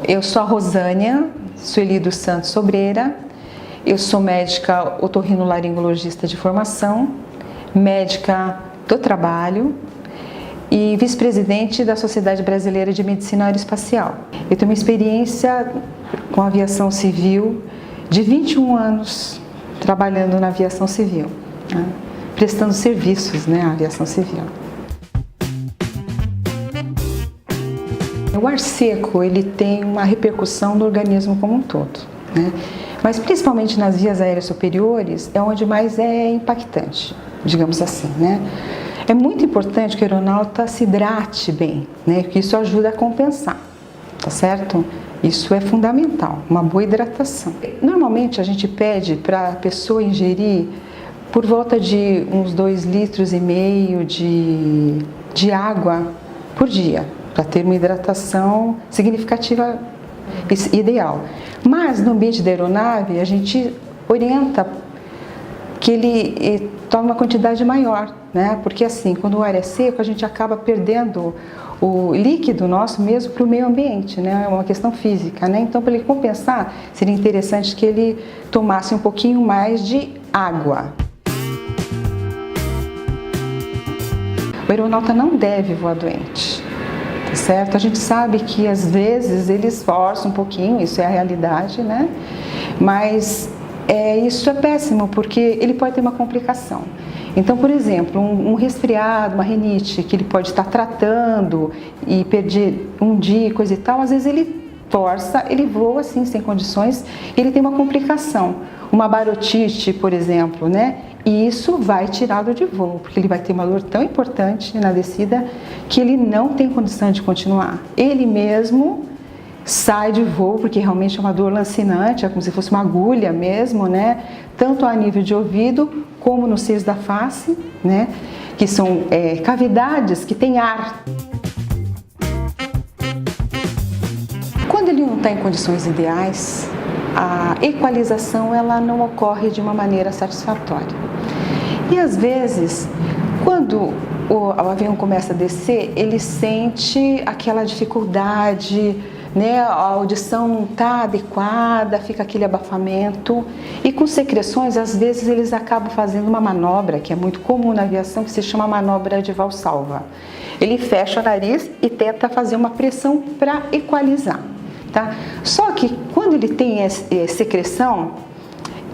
eu sou a Rosânia Sueli dos Santos Sobreira, eu sou médica otorrinolaringologista de formação, médica do trabalho e vice-presidente da Sociedade Brasileira de Medicina Aeroespacial. Eu tenho uma experiência com aviação civil de 21 anos trabalhando na aviação civil, né? Prestando serviços, né, à aviação civil. O ar seco, ele tem uma repercussão no organismo como um todo, né? Mas principalmente nas vias aéreas superiores é onde mais é impactante, digamos assim, né? É muito importante que o aeronauta se hidrate bem, né? Porque isso ajuda a compensar, tá certo? Isso é fundamental, uma boa hidratação. Normalmente a gente pede para a pessoa ingerir por volta de uns 2,5 litros de água por dia, para ter uma hidratação significativa ideal. Mas no ambiente da aeronave a gente orienta que ele tome uma quantidade maior, né? Porque assim, quando o ar é seco, a gente acaba perdendo o líquido nosso mesmo para o meio ambiente, né? É uma questão física, né? Então, para ele compensar, seria interessante que ele tomasse um pouquinho mais de água. O aeronauta não deve voar doente, tá certo? A gente sabe que às vezes ele esforça um pouquinho, isso é a realidade, né? Mas isso é péssimo, porque ele pode ter uma complicação. Então, por exemplo, um resfriado, uma rinite, que ele pode estar tratando e perder um dia, coisa e tal, às vezes ele força, ele voa assim, sem condições, ele tem uma complicação. Uma barotite, por exemplo, né? E isso vai tirá-lo de voo, porque ele vai ter uma dor tão importante na descida que ele não tem condição de continuar. Ele mesmo sai de voo, porque realmente é uma dor lancinante, é como se fosse uma agulha mesmo, né? Tanto a nível de ouvido, como nos seios da face, né? Que são cavidades que têm ar. Quando ele não está em condições ideais, a equalização ela não ocorre de uma maneira satisfatória. E às vezes, quando o avião começa a descer, ele sente aquela dificuldade, né? A audição não está adequada, fica aquele abafamento. E com secreções, às vezes eles acabam fazendo uma manobra, que é muito comum na aviação, que se chama manobra de valsalva. Ele fecha o nariz e tenta fazer uma pressão para equalizar, tá? Só que quando ele tem secreção,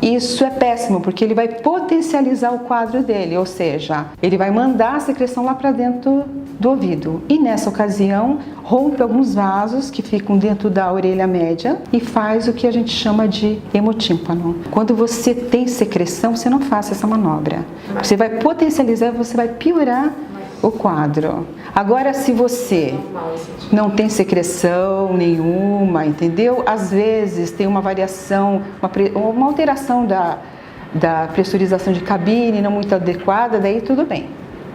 isso é péssimo, porque ele vai potencializar o quadro dele, ou seja, ele vai mandar a secreção lá para dentro do ouvido. E nessa ocasião, rompe alguns vasos que ficam dentro da orelha média e faz o que a gente chama de hemotímpano. Quando você tem secreção, você não faça essa manobra. Você vai potencializar, você vai piorar o quadro. Agora, se você não tem secreção nenhuma, entendeu? Às vezes tem uma variação, uma alteração da pressurização de cabine não muito adequada, daí tudo bem,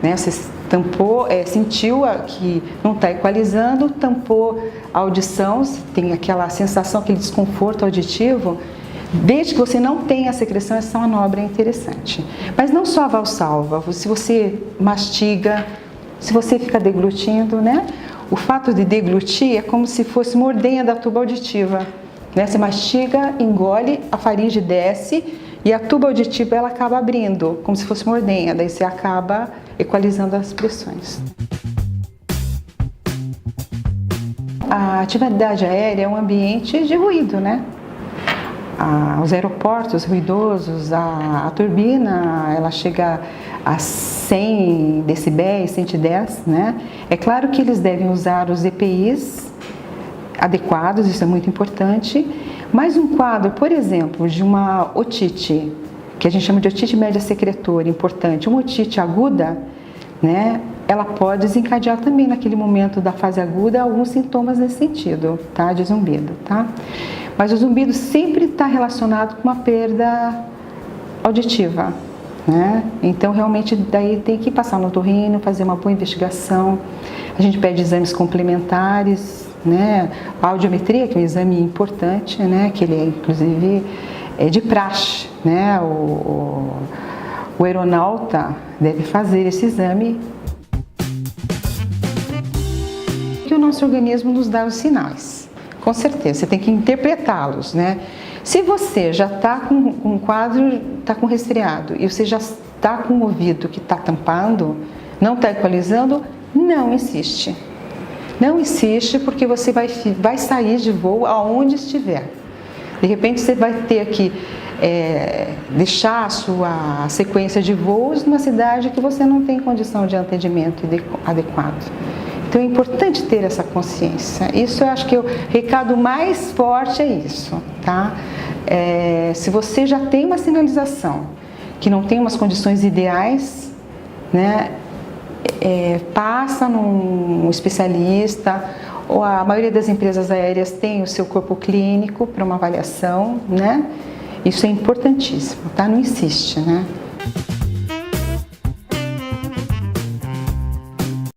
né? Você tampou, sentiu que não está equalizando, tampou a audição, tem aquela sensação, aquele desconforto auditivo. Desde que você não tenha a secreção, essa manobra é interessante. Mas não só a valsalva, se você mastiga, se você fica deglutindo, né? O fato de deglutir é como se fosse uma ordenha da tuba auditiva, né? Você mastiga, engole, a faringe desce e a tuba auditiva ela acaba abrindo, como se fosse uma ordenha, daí você acaba equalizando as pressões. A atividade aérea é um ambiente de ruído, né? Os aeroportos ruidosos, a turbina, ela chega a 100 decibéis, 110, né? É claro que eles devem usar os EPIs adequados, isso é muito importante, mas um quadro, por exemplo, de uma otite, que a gente chama de otite média secretora, importante, uma otite aguda, né? Ela pode desencadear também naquele momento da fase aguda alguns sintomas nesse sentido, tá? De zumbido, tá? Mas o zumbido sempre está relacionado com uma perda auditiva, né? Então, realmente, daí tem que passar no otorrino, fazer uma boa investigação. A gente pede exames complementares, né? A audiometria, que é um exame importante, né? Que ele é, inclusive, de praxe, né? O aeronauta deve fazer esse exame. Que o nosso organismo nos dá os sinais. com certeza, você tem que interpretá-los, né? Se você já está com um quadro, está com resfriado, e você já está com o ouvido que está tampando, não está equalizando, não insiste. Não insiste, porque você vai sair de voo aonde estiver. De repente você vai ter que deixar a sua sequência de voos numa cidade que você não tem condição de atendimento adequado. Então é importante ter essa consciência. Isso eu acho que o recado mais forte é isso, tá? Se você já tem uma sinalização que não tem umas condições ideais, né? Passa num especialista, ou a maioria das empresas aéreas tem o seu corpo clínico para uma avaliação, né? Isso é importantíssimo, tá? Não insiste, né?